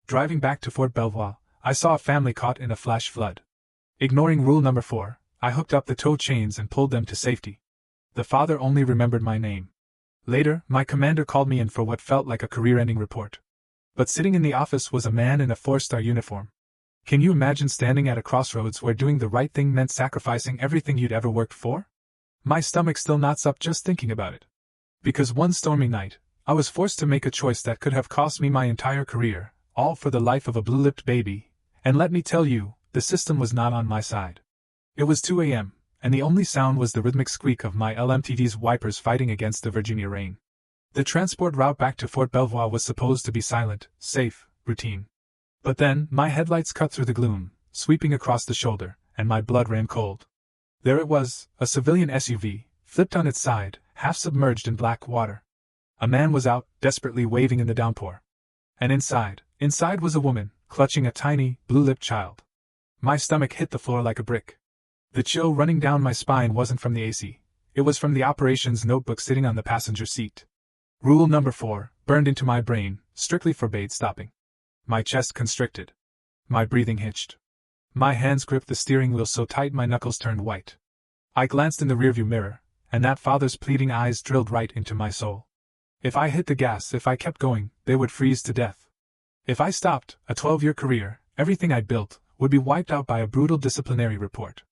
Driving back to Fort Belvoir, I saw a family caught in a flash flood. Ignoring rule number 4, I hooked up the tow chains and pulled them to safety. The father only remembered my name. Later, my commander called me in for what felt like a career-ending report. But sitting in the office was a man in a 4-star uniform. Can you imagine standing at a crossroads where doing the right thing meant sacrificing everything you'd ever worked for? My stomach still knots up just thinking about it. Because one stormy night, I was forced to make a choice that could have cost me my entire career, all for the life of a blue-lipped baby, and let me tell you, the system was not on my side. It was 2 a.m., and the only sound was the rhythmic squeak of my LMTV's wipers fighting against the Virginia rain. The transport route back to Fort Belvoir was supposed to be silent, safe, routine. But then, my headlights cut through the gloom, sweeping across the shoulder, and my blood ran cold. There it was, a civilian SUV, flipped on its side, half submerged in black water. A man was out, desperately waving in the downpour. And inside was a woman, clutching a tiny, blue-lipped child. My stomach hit the floor like a brick. The chill running down my spine wasn't from the AC, it was from the operations notebook sitting on the passenger seat. Rule number 4, burned into my brain, strictly forbade stopping. My chest constricted. My breathing hitched. My hands gripped the steering wheel so tight my knuckles turned white. I glanced in the rearview mirror, and that father's pleading eyes drilled right into my soul. If I hit the gas, if I kept going, they would freeze to death. If I stopped, a 12-year career, everything I'd built, would be wiped out by a brutal disciplinary report.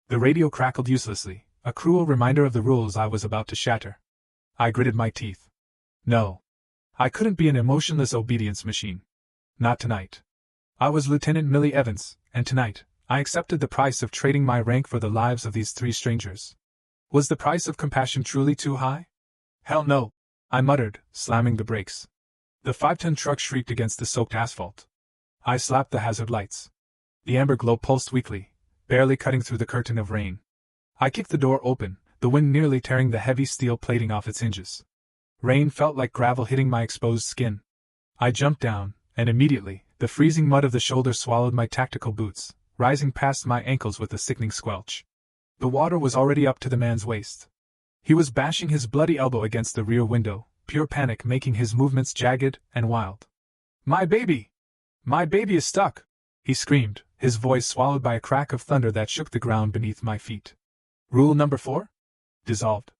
The radio crackled uselessly, a cruel reminder of the rules I was about to shatter. I gritted my teeth. No. I couldn't be an emotionless obedience machine. Not tonight. I was Lieutenant Millie Evans, and tonight, I accepted the price of trading my rank for the lives of these 3 strangers. Was the price of compassion truly too high? Hell no, I muttered, slamming the brakes. The 5-ton truck shrieked against the soaked asphalt. I slapped the hazard lights. The amber glow pulsed weakly, barely cutting through the curtain of rain. I kicked the door open, the wind nearly tearing the heavy steel plating off its hinges. Rain felt like gravel hitting my exposed skin. I jumped down, and immediately, the freezing mud of the shoulder swallowed my tactical boots, rising past my ankles with a sickening squelch. The water was already up to the man's waist. He was bashing his bloody elbow against the rear window, pure panic making his movements jagged and wild. "My baby! My baby is stuck!" he screamed, his voice swallowed by a crack of thunder that shook the ground beneath my feet. Rule number 4? Dissolved.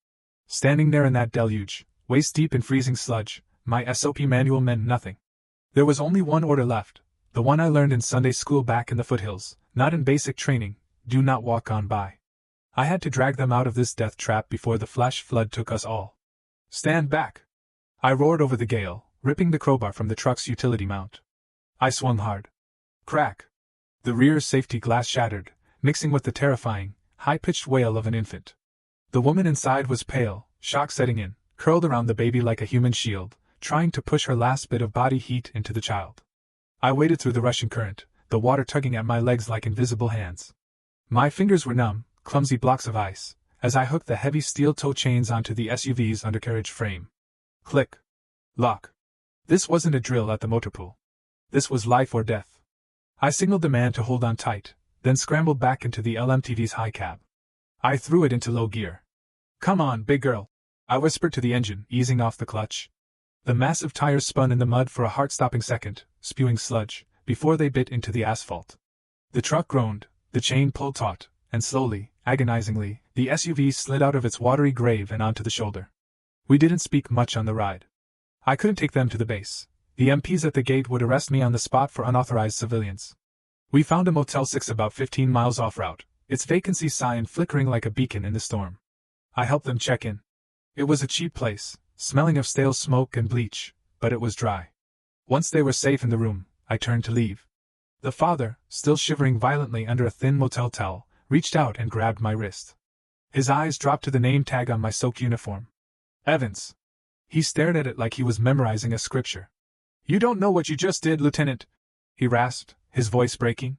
Standing there in that deluge, waist-deep in freezing sludge, my SOP manual meant nothing. There was only one order left, the one I learned in Sunday school back in the foothills, not in basic training: do not walk on by. I had to drag them out of this death trap before the flash flood took us all. Stand back! I roared over the gale, ripping the crowbar from the truck's utility mount. I swung hard. Crack! The rear safety glass shattered, mixing with the terrifying, high-pitched wail of an infant. The woman inside was pale, shock setting in, curled around the baby like a human shield, trying to push her last bit of body heat into the child. I waded through the rushing current, the water tugging at my legs like invisible hands. My fingers were numb, clumsy blocks of ice, as I hooked the heavy steel tow chains onto the SUV's undercarriage frame. Click. Lock. This wasn't a drill at the motor pool. This was life or death. I signaled the man to hold on tight, then scrambled back into the LMTV's high cab. I threw it into low gear. "Come on, big girl," I whispered to the engine, easing off the clutch. The massive tires spun in the mud for a heart-stopping second, spewing sludge, before they bit into the asphalt. The truck groaned, the chain pulled taut, and slowly, agonizingly, the SUV slid out of its watery grave and onto the shoulder. We didn't speak much on the ride. I couldn't take them to the base. The MPs at the gate would arrest me on the spot for unauthorized civilians. We found a Motel 6 about 15 miles off route, its vacancy sign flickering like a beacon in the storm. I helped them check in. It was a cheap place, smelling of stale smoke and bleach, but it was dry. Once they were safe in the room, I turned to leave. The father, still shivering violently under a thin motel towel, reached out and grabbed my wrist. His eyes dropped to the name tag on my soaked uniform. Evans. He stared at it like he was memorizing a scripture. "You don't know what you just did, Lieutenant," he rasped, his voice breaking.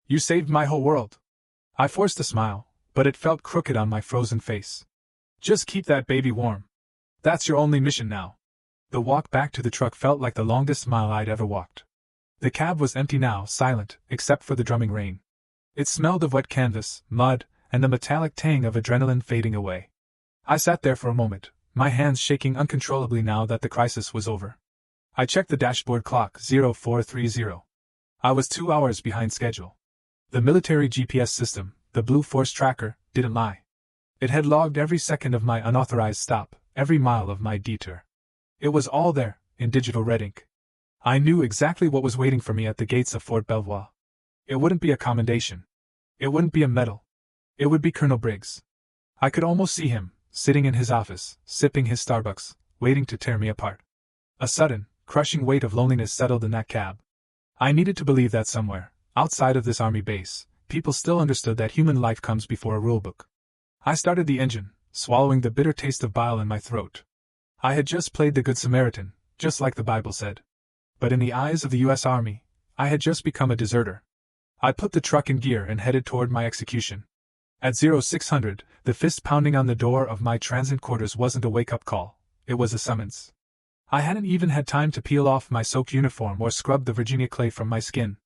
"You saved my whole world." I forced a smile, but it felt crooked on my frozen face. "Just keep that baby warm. That's your only mission now." The walk back to the truck felt like the longest mile I'd ever walked. The cab was empty now, silent, except for the drumming rain. It smelled of wet canvas, mud, and the metallic tang of adrenaline fading away. I sat there for a moment, my hands shaking uncontrollably now that the crisis was over. I checked the dashboard clock, 0430. I was 2 hours behind schedule. The military GPS system, the Blue Force tracker, didn't lie. It had logged every second of my unauthorized stop, every mile of my detour. It was all there, in digital red ink. I knew exactly what was waiting for me at the gates of Fort Belvoir. It wouldn't be a commendation. It wouldn't be a medal. It would be Colonel Briggs. I could almost see him, sitting in his office, sipping his Starbucks, waiting to tear me apart. A sudden, crushing weight of loneliness settled in that cab. I needed to believe that somewhere, outside of this army base, people still understood that human life comes before a rulebook. I started the engine, swallowing the bitter taste of bile in my throat. I had just played the Good Samaritan, just like the Bible said. But in the eyes of the U.S. Army, I had just become a deserter. I put the truck in gear and headed toward my execution. At 0600, the fist pounding on the door of my transient quarters wasn't a wake-up call, it was a summons. I hadn't even had time to peel off my soaked uniform or scrub the Virginia clay from my skin.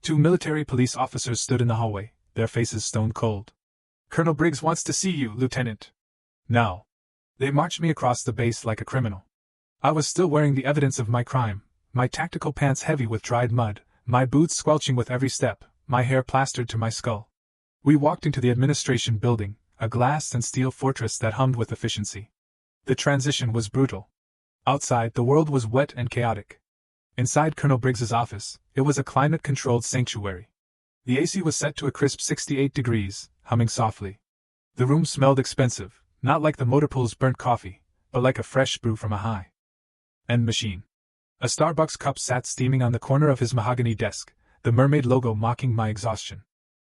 2 military police officers stood in the hallway, their faces stone cold. "Colonel Briggs wants to see you, Lieutenant." Now. They marched me across the base like a criminal. I was still wearing the evidence of my crime, my tactical pants heavy with dried mud, my boots squelching with every step, my hair plastered to my skull. We walked into the administration building, a glass and steel fortress that hummed with efficiency. The transition was brutal. Outside, the world was wet and chaotic. Inside Colonel Briggs's office, it was a climate-controlled sanctuary. The AC was set to a crisp 68 degrees, humming softly. The room smelled expensive, not like the motor pool's burnt coffee, but like a fresh brew from a high-end machine. A Starbucks cup sat steaming on the corner of his mahogany desk, the mermaid logo mocking my exhaustion.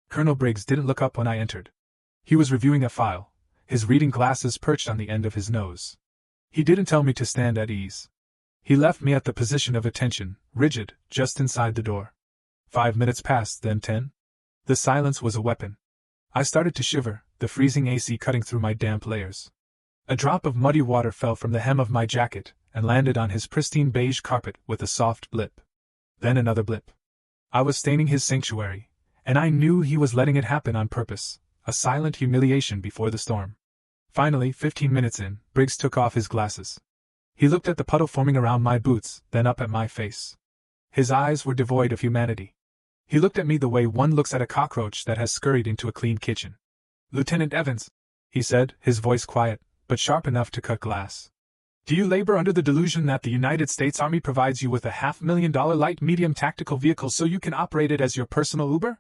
Colonel Briggs didn't look up when I entered. He was reviewing a file, his reading glasses perched on the end of his nose. He didn't tell me to stand at ease. He left me at the position of attention, rigid, just inside the door. 5 minutes passed, then 10. The silence was a weapon. I started to shiver, the freezing AC cutting through my damp layers. A drop of muddy water fell from the hem of my jacket and landed on his pristine beige carpet with a soft blip. Then another blip. I was staining his sanctuary, and I knew he was letting it happen on purpose, a silent humiliation before the storm. Finally, 15 minutes in, Briggs took off his glasses. He looked at the puddle forming around my boots, then up at my face. His eyes were devoid of humanity. He looked at me the way one looks at a cockroach that has scurried into a clean kitchen. "Lieutenant Evans," he said, his voice quiet, but sharp enough to cut glass. "Do you labor under the delusion that the United States Army provides you with a $500,000 light-medium tactical vehicle so you can operate it as your personal Uber?"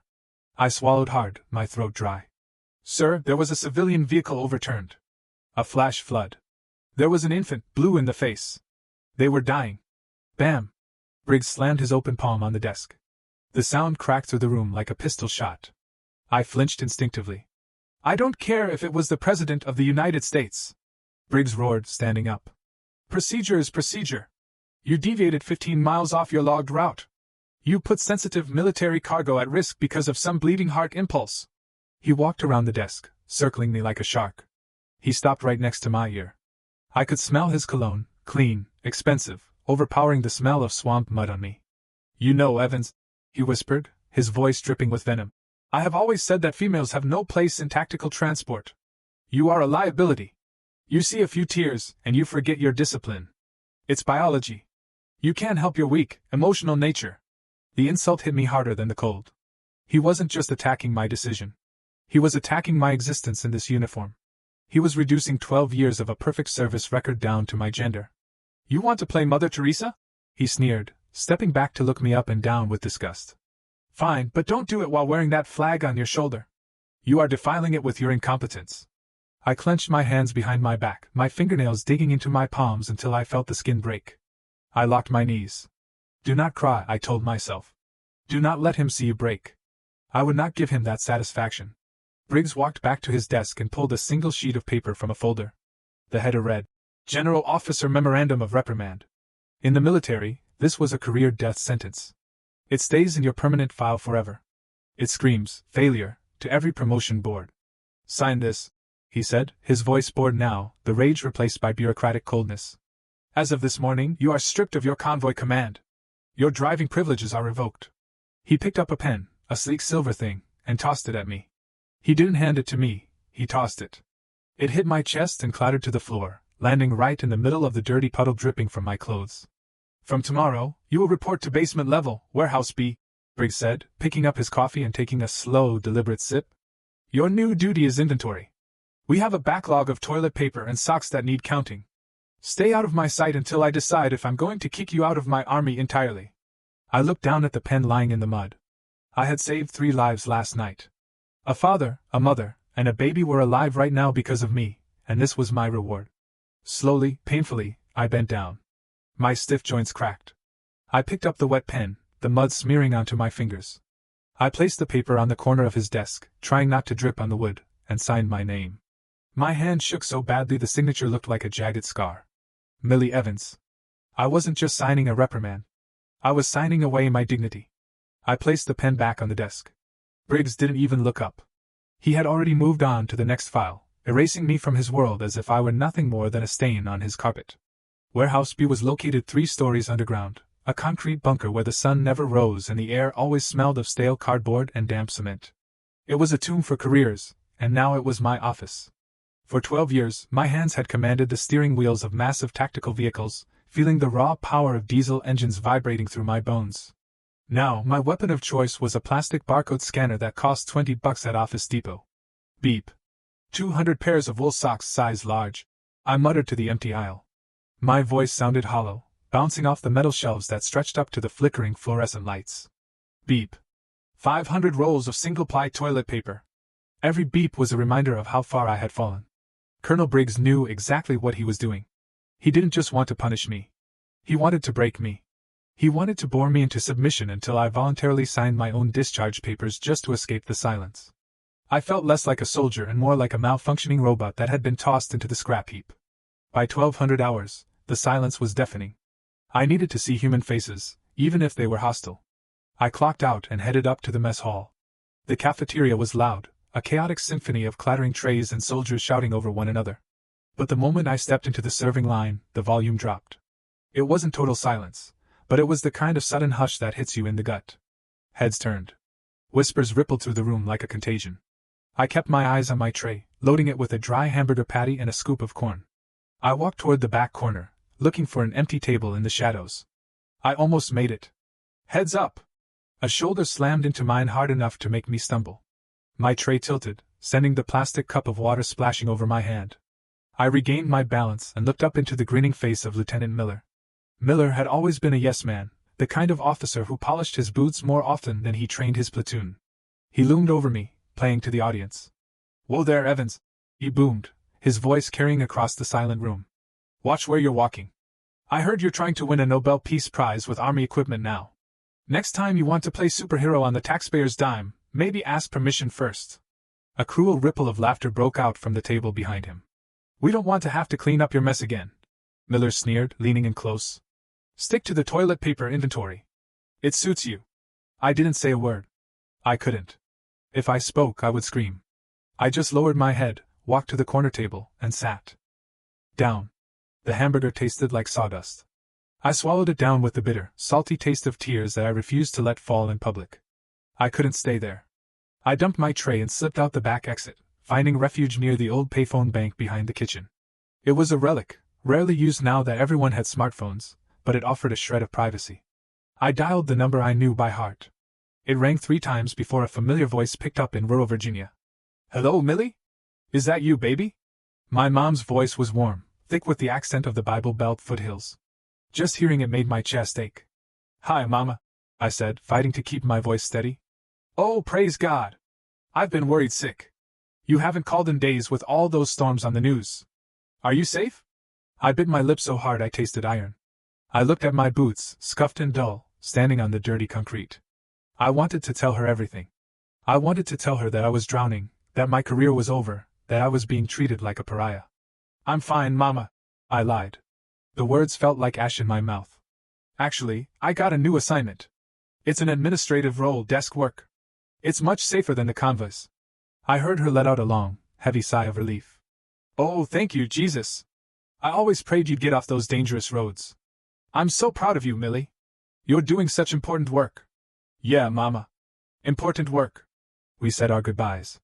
I swallowed hard, my throat dry. "Sir, there was a civilian vehicle overturned. A flash flood. There was an infant, blue in the face. They were dying." Bam! Briggs slammed his open palm on the desk. The sound cracked through the room like a pistol shot. I flinched instinctively. "I don't care if it was the President of the United States," Briggs roared, standing up. "Procedure is procedure. You deviated 15 miles off your logged route. You put sensitive military cargo at risk because of some bleeding heart impulse." He walked around the desk, circling me like a shark. He stopped right next to my ear. I could smell his cologne, clean, expensive, overpowering the smell of swamp mud on me. "You know, Evans," he whispered, his voice dripping with venom, "I have always said that females have no place in tactical transport. You are a liability. You see a few tears, and you forget your discipline. It's biology. You can't help your weak, emotional nature." The insult hit me harder than the cold. He wasn't just attacking my decision. He was attacking my existence in this uniform. He was reducing 12 years of a perfect service record down to my gender. "You want to play Mother Teresa?" he sneered, stepping back to look me up and down with disgust. "Fine, but don't do it while wearing that flag on your shoulder. You are defiling it with your incompetence." I clenched my hands behind my back, my fingernails digging into my palms until I felt the skin break. I locked my knees. "Do not cry," I told myself. "Do not let him see you break." I would not give him that satisfaction. Briggs walked back to his desk and pulled a single sheet of paper from a folder. The header read, "General Officer Memorandum of Reprimand." In the military, this was a career death sentence. It stays in your permanent file forever. It screams, failure, to every promotion board. "Sign this," he said, his voice bored now, the rage replaced by bureaucratic coldness. "As of this morning, you are stripped of your convoy command. Your driving privileges are revoked." He picked up a pen, a sleek silver thing, and tossed it at me. He didn't hand it to me, he tossed it. It hit my chest and clattered to the floor, landing right in the middle of the dirty puddle dripping from my clothes. From tomorrow, you will report to basement level, warehouse B, Briggs said, picking up his coffee and taking a slow, deliberate sip. Your new duty is inventory. We have a backlog of toilet paper and socks that need counting. Stay out of my sight until I decide if I'm going to kick you out of my army entirely. I looked down at the pen lying in the mud. I had saved 3 lives last night. A father, a mother, and a baby were alive right now because of me, and this was my reward. Slowly, painfully, I bent down. My stiff joints cracked. I picked up the wet pen, the mud smearing onto my fingers. I placed the paper on the corner of his desk, trying not to drip on the wood, and signed my name. My hand shook so badly the signature looked like a jagged scar. Millie Evans. I wasn't just signing a reprimand. I was signing away my dignity. I placed the pen back on the desk. Briggs didn't even look up. He had already moved on to the next file, erasing me from his world as if I were nothing more than a stain on his carpet. Warehouse B was located 3 stories underground, a concrete bunker where the sun never rose and the air always smelled of stale cardboard and damp cement. It was a tomb for careers, and now it was my office. For 12 years, my hands had commanded the steering wheels of massive tactical vehicles, feeling the raw power of diesel engines vibrating through my bones. Now, my weapon of choice was a plastic barcode scanner that cost $20 at Office Depot. Beep. 200 pairs of wool socks size large, I muttered to the empty aisle. My voice sounded hollow, bouncing off the metal shelves that stretched up to the flickering fluorescent lights. Beep. 500 rolls of single-ply toilet paper. Every beep was a reminder of how far I had fallen. Colonel Briggs knew exactly what he was doing. He didn't just want to punish me. He wanted to break me. He wanted to bore me into submission until I voluntarily signed my own discharge papers just to escape the silence. I felt less like a soldier and more like a malfunctioning robot that had been tossed into the scrap heap. By 1200 hours, the silence was deafening. I needed to see human faces, even if they were hostile. I clocked out and headed up to the mess hall. The cafeteria was loud, a chaotic symphony of clattering trays and soldiers shouting over one another. But the moment I stepped into the serving line, the volume dropped. It wasn't total silence, but it was the kind of sudden hush that hits you in the gut. Heads turned. Whispers rippled through the room like a contagion. I kept my eyes on my tray, loading it with a dry hamburger patty and a scoop of corn. I walked toward the back corner, looking for an empty table in the shadows. I almost made it. Heads up! A shoulder slammed into mine hard enough to make me stumble. My tray tilted, sending the plastic cup of water splashing over my hand. I regained my balance and looked up into the grinning face of Lieutenant Miller. Miller had always been a yes-man, the kind of officer who polished his boots more often than he trained his platoon. He loomed over me, playing to the audience. "Whoa there, Evans," he boomed, his voice carrying across the silent room. "Watch where you're walking. I heard you're trying to win a Nobel Peace Prize with Army equipment now. Next time you want to play superhero on the taxpayer's dime, maybe ask permission first." A cruel ripple of laughter broke out from the table behind him. "We don't want to have to clean up your mess again," Miller sneered, leaning in close. "Stick to the toilet paper inventory. It suits you." I didn't say a word. I couldn't. If I spoke, I would scream. I just lowered my head, walked to the corner table, and sat down. The hamburger tasted like sawdust. I swallowed it down with the bitter, salty taste of tears that I refused to let fall in public. I couldn't stay there. I dumped my tray and slipped out the back exit, finding refuge near the old payphone bank behind the kitchen. It was a relic, rarely used now that everyone had smartphones, but it offered a shred of privacy. I dialed the number I knew by heart. It rang 3 times before a familiar voice picked up in rural Virginia. "Hello, Millie? Is that you, baby?" My mom's voice was warm, thick with the accent of the Bible Belt foothills. Just hearing it made my chest ache. "Hi, Mama," I said, fighting to keep my voice steady. "Oh, praise God! I've been worried sick. You haven't called in days with all those storms on the news. Are you safe?" I bit my lip so hard I tasted iron. I looked at my boots, scuffed and dull, standing on the dirty concrete. I wanted to tell her everything. I wanted to tell her that I was drowning, that my career was over, that I was being treated like a pariah. "I'm fine, Mama," I lied. The words felt like ash in my mouth. "Actually, I got a new assignment. It's an administrative role, desk work. It's much safer than the convoys." I heard her let out a long, heavy sigh of relief. "Oh, thank you, Jesus. I always prayed you'd get off those dangerous roads. I'm so proud of you, Millie. You're doing such important work." "Yeah, Mama. Important work." We said our goodbyes.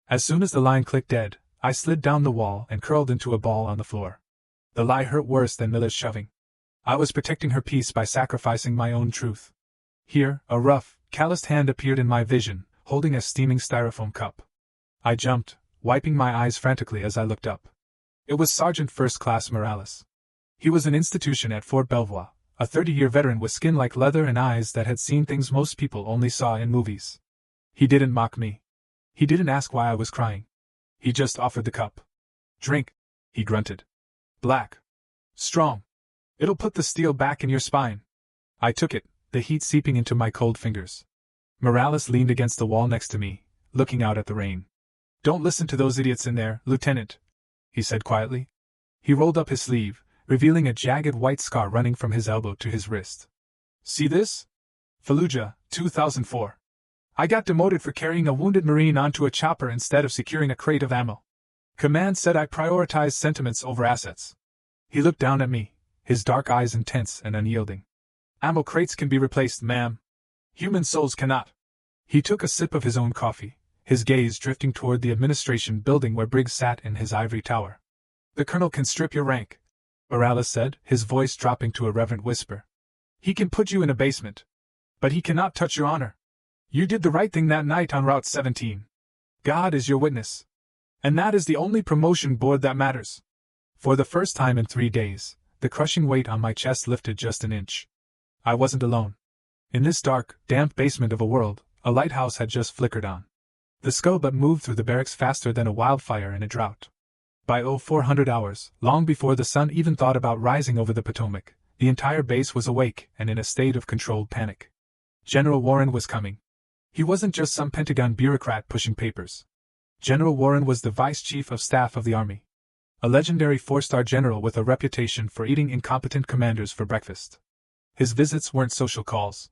As soon as the line clicked dead, I slid down the wall and curled into a ball on the floor. The lie hurt worse than Miller's shoving. I was protecting her peace by sacrificing my own truth. Here, a rough, calloused hand appeared in my vision, holding a steaming styrofoam cup. I jumped, wiping my eyes frantically as I looked up. It was Sergeant First Class Morales. He was an institution at Fort Belvoir, a 30-year veteran with skin like leather and eyes that had seen things most people only saw in movies. He didn't mock me. He didn't ask why I was crying. He just offered the cup. "Drink," he grunted. "Black. Strong. It'll put the steel back in your spine." I took it, the heat seeping into my cold fingers. Morales leaned against the wall next to me, looking out at the rain. "Don't listen to those idiots in there, Lieutenant," he said quietly. He rolled up his sleeve, revealing a jagged white scar running from his elbow to his wrist. "See this? Fallujah, 2004. I got demoted for carrying a wounded Marine onto a chopper instead of securing a crate of ammo. Command said I prioritized sentiments over assets." He looked down at me, his dark eyes intense and unyielding. "Ammo crates can be replaced, ma'am. Human souls cannot." He took a sip of his own coffee, his gaze drifting toward the administration building where Briggs sat in his ivory tower. "The colonel can strip your rank," Morales said, his voice dropping to a reverent whisper. "He can put you in a basement. But he cannot touch your honor. You did the right thing that night on Route 17. God is your witness. And that is the only promotion board that matters." For the first time in 3 days, the crushing weight on my chest lifted just an inch. I wasn't alone. In this dark, damp basement of a world, a lighthouse had just flickered on. The scuttlebutt moved through the barracks faster than a wildfire in a drought. By 0400 hours, long before the sun even thought about rising over the Potomac, the entire base was awake and in a state of controlled panic. General Warren was coming. He wasn't just some Pentagon bureaucrat pushing papers. General Warren was the Vice Chief of Staff of the Army. A legendary 4-star general with a reputation for eating incompetent commanders for breakfast. His visits weren't social calls.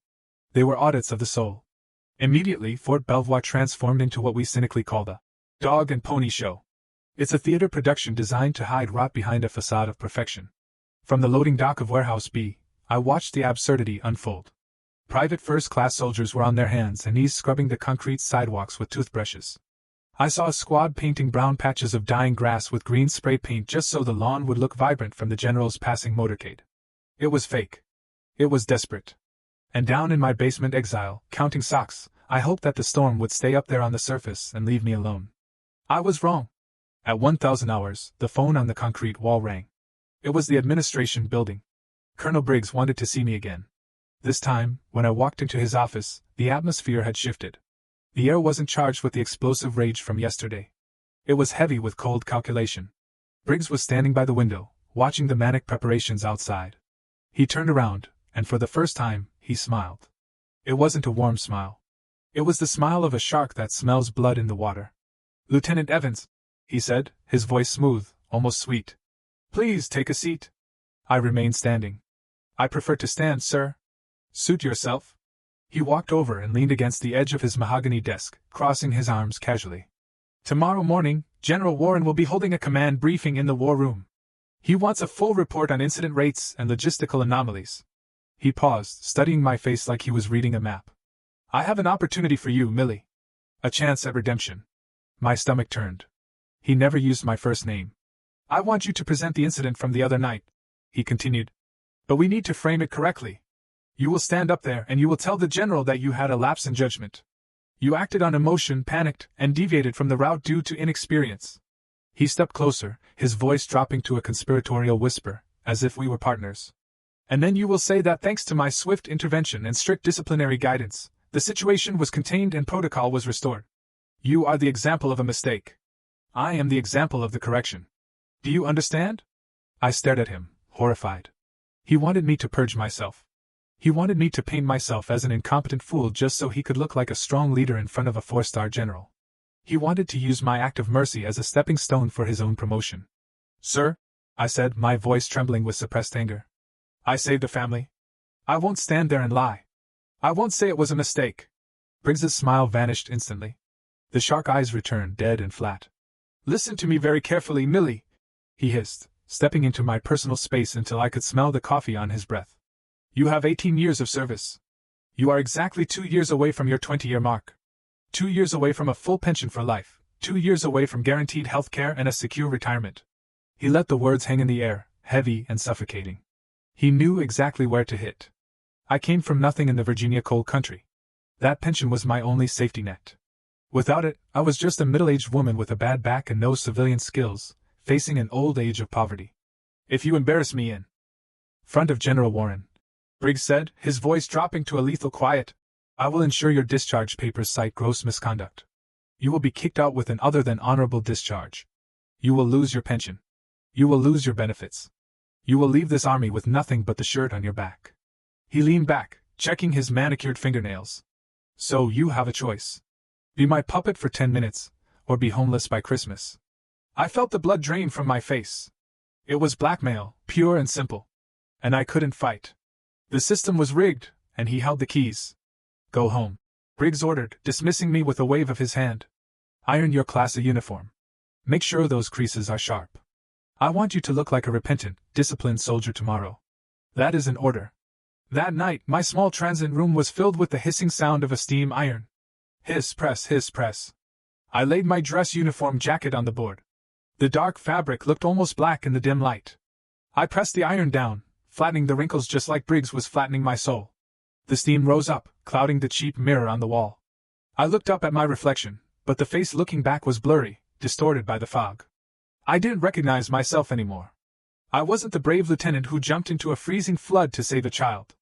They were audits of the soul. Immediately, Fort Belvoir transformed into what we cynically call the dog and pony show. It's a theater production designed to hide rot behind a facade of perfection. From the loading dock of Warehouse B, I watched the absurdity unfold. Private first-class soldiers were on their hands and knees scrubbing the concrete sidewalks with toothbrushes. I saw a squad painting brown patches of dying grass with green spray paint just so the lawn would look vibrant from the general's passing motorcade. It was fake. It was desperate. And down in my basement exile, counting socks, I hoped that the storm would stay up there on the surface and leave me alone. I was wrong. At 1000 hours, the phone on the concrete wall rang. It was the administration building. Colonel Briggs wanted to see me again. This time, when I walked into his office, the atmosphere had shifted. The air wasn't charged with the explosive rage from yesterday. It was heavy with cold calculation. Briggs was standing by the window, watching the manic preparations outside. He turned around, and for the first time, he smiled. It wasn't a warm smile. It was the smile of a shark that smells blood in the water. "Lieutenant Evans," he said, his voice smooth, almost sweet. "Please take a seat." I remained standing. "I prefer to stand, sir." "Suit yourself." He walked over and leaned against the edge of his mahogany desk, crossing his arms casually. "Tomorrow morning, General Warren will be holding a command briefing in the war room. He wants a full report on incident rates and logistical anomalies." He paused, studying my face like he was reading a map. "I have an opportunity for you, Millie. A chance at redemption." My stomach turned. He never used my first name. "I want you to present the incident from the other night," he continued. "But we need to frame it correctly. You will stand up there and you will tell the general that you had a lapse in judgment. You acted on emotion, panicked, and deviated from the route due to inexperience." He stepped closer, his voice dropping to a conspiratorial whisper, as if we were partners. "And then you will say that thanks to my swift intervention and strict disciplinary guidance, the situation was contained and protocol was restored. You are the example of a mistake. I am the example of the correction. Do you understand?" I stared at him, horrified. He wanted me to purge myself. He wanted me to paint myself as an incompetent fool just so he could look like a strong leader in front of a 4-star general. He wanted to use my act of mercy as a stepping stone for his own promotion. "Sir," I said, my voice trembling with suppressed anger. "I saved a family. I won't stand there and lie. I won't say it was a mistake." Briggs's smile vanished instantly. The shark eyes returned dead and flat. "Listen to me very carefully, Millie," he hissed, stepping into my personal space until I could smell the coffee on his breath. "You have 18 years of service. You are exactly 2 years away from your 20-year mark. 2 years away from a full pension for life. 2 years away from guaranteed health care and a secure retirement." He let the words hang in the air, heavy and suffocating. He knew exactly where to hit. I came from nothing in the Virginia coal country. That pension was my only safety net. Without it, I was just a middle-aged woman with a bad back and no civilian skills, facing an old age of poverty. If you embarrass me in front of General Warren, Briggs said, his voice dropping to a lethal quiet, I will ensure your discharge papers cite gross misconduct. You will be kicked out with an other than honorable discharge. You will lose your pension. You will lose your benefits. You will leave this army with nothing but the shirt on your back. He leaned back, checking his manicured fingernails. So you have a choice. Be my puppet for 10 minutes, or be homeless by Christmas. I felt the blood drain from my face. It was blackmail, pure and simple. And I couldn't fight. The system was rigged, and he held the keys. Go home, Briggs ordered, dismissing me with a wave of his hand. Iron your class A uniform. Make sure those creases are sharp. I want you to look like a repentant, disciplined soldier tomorrow. That is an order. That night, my small transit room was filled with the hissing sound of a steam iron. Hiss, press, hiss, press. I laid my dress uniform jacket on the board. The dark fabric looked almost black in the dim light. I pressed the iron down, flattening the wrinkles just like Briggs was flattening my soul. The steam rose up, clouding the cheap mirror on the wall. I looked up at my reflection, but the face looking back was blurry, distorted by the fog. I didn't recognize myself anymore. I wasn't the brave lieutenant who jumped into a freezing flood to save a child.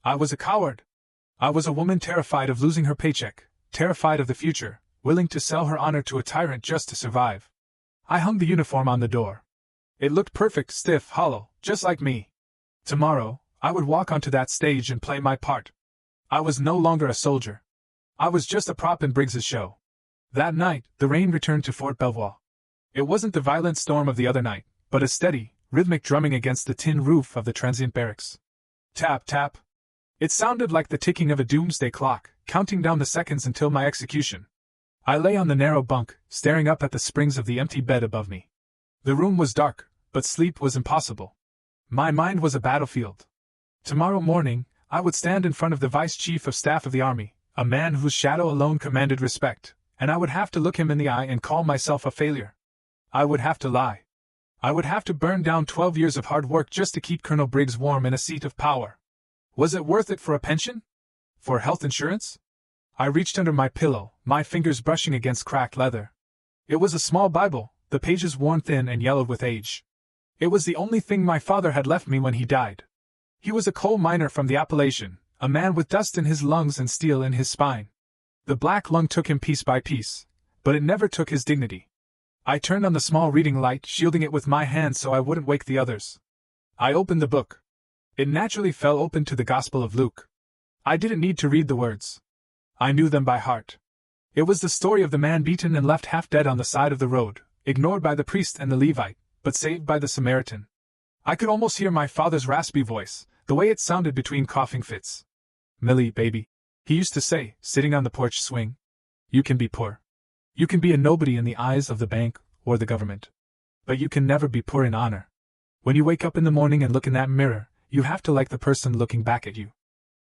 I was a coward. I was a woman terrified of losing her paycheck, terrified of the future, willing to sell her honor to a tyrant just to survive. I hung the uniform on the door. It looked perfect, stiff, hollow, just like me. Tomorrow, I would walk onto that stage and play my part. I was no longer a soldier. I was just a prop in Briggs's show. That night, the rain returned to Fort Belvoir. It wasn't the violent storm of the other night, but a steady, rhythmic drumming against the tin roof of the transient barracks. Tap, tap. It sounded like the ticking of a doomsday clock, counting down the seconds until my execution. I lay on the narrow bunk, staring up at the springs of the empty bed above me. The room was dark, but sleep was impossible. My mind was a battlefield. Tomorrow morning, I would stand in front of the Vice Chief of Staff of the Army, a man whose shadow alone commanded respect, and I would have to look him in the eye and call myself a failure. I would have to lie. I would have to burn down 12 years of hard work just to keep Colonel Briggs warm in a seat of power. Was it worth it for a pension? For health insurance? I reached under my pillow, my fingers brushing against cracked leather. It was a small Bible, the pages worn thin and yellowed with age. It was the only thing my father had left me when he died. He was a coal miner from the Appalachian, a man with dust in his lungs and steel in his spine. The black lung took him piece by piece, but it never took his dignity. I turned on the small reading light, shielding it with my hand so I wouldn't wake the others. I opened the book. It naturally fell open to the Gospel of Luke. I didn't need to read the words. I knew them by heart. It was the story of the man beaten and left half dead on the side of the road, ignored by the priest and the Levite, but saved by the Samaritan. I could almost hear my father's raspy voice, the way it sounded between coughing fits. Millie, baby, he used to say, sitting on the porch swing. You can be poor. You can be a nobody in the eyes of the bank or the government. But you can never be poor in honor. When you wake up in the morning and look in that mirror, you have to like the person looking back at you.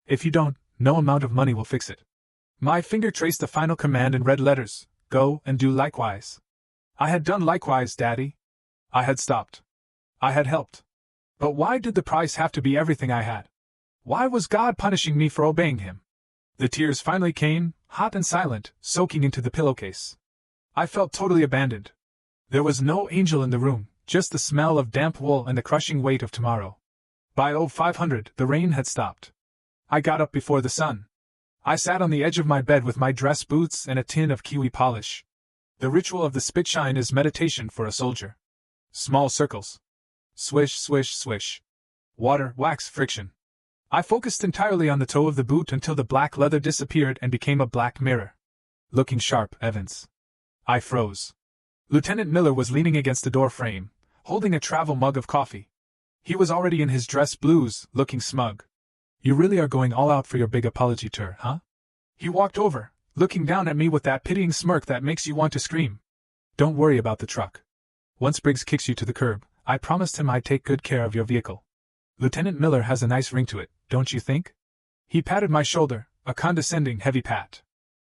If you don't, no amount of money will fix it. My finger traced the final command in red letters, go and do likewise. I had done likewise, Daddy. I had stopped. I had helped. But why did the price have to be everything I had? Why was God punishing me for obeying him? The tears finally came, hot and silent, soaking into the pillowcase. I felt totally abandoned. There was no angel in the room, just the smell of damp wool and the crushing weight of tomorrow. By 0500, the rain had stopped. I got up before the sun. I sat on the edge of my bed with my dress boots and a tin of kiwi polish. The ritual of the spit-shine is meditation for a soldier. Small circles. Swish, swish, swish. Water, wax, friction. I focused entirely on the toe of the boot until the black leather disappeared and became a black mirror. Looking sharp, Evans. I froze. Lieutenant Miller was leaning against the door frame, holding a travel mug of coffee. He was already in his dress blues, looking smug. You really are going all out for your big apology tour, huh? He walked over, looking down at me with that pitying smirk that makes you want to scream. Don't worry about the truck. Once Briggs kicks you to the curb, I promised him I'd take good care of your vehicle. Lieutenant Miller has a nice ring to it, don't you think? He patted my shoulder, a condescending, heavy pat.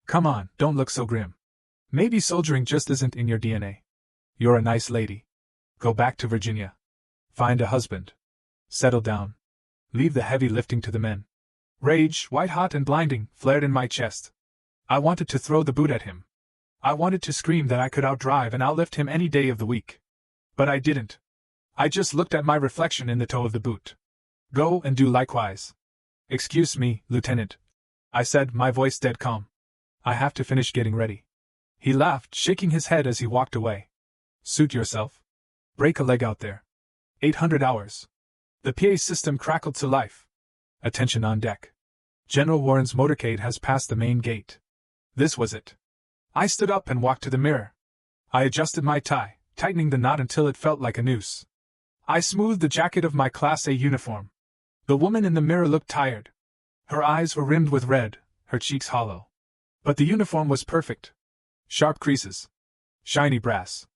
Come on, don't look so grim. Maybe soldiering just isn't in your DNA. You're a nice lady. Go back to Virginia. Find a husband. Settle down. Leave the heavy lifting to the men. Rage, white-hot and blinding, flared in my chest. I wanted to throw the boot at him. I wanted to scream that I could outdrive and outlift him any day of the week. But I didn't. I just looked at my reflection in the toe of the boot. Go and do likewise. Excuse me, Lieutenant, I said, my voice dead calm. I have to finish getting ready. He laughed, shaking his head as he walked away. Suit yourself. Break a leg out there. 800 hours. The PA system crackled to life. Attention on deck. General Warren's motorcade has passed the main gate. This was it. I stood up and walked to the mirror. I adjusted my tie, tightening the knot until it felt like a noose. I smoothed the jacket of my Class A uniform. The woman in the mirror looked tired. Her eyes were rimmed with red, her cheeks hollow. But the uniform was perfect. Sharp creases. Shiny brass.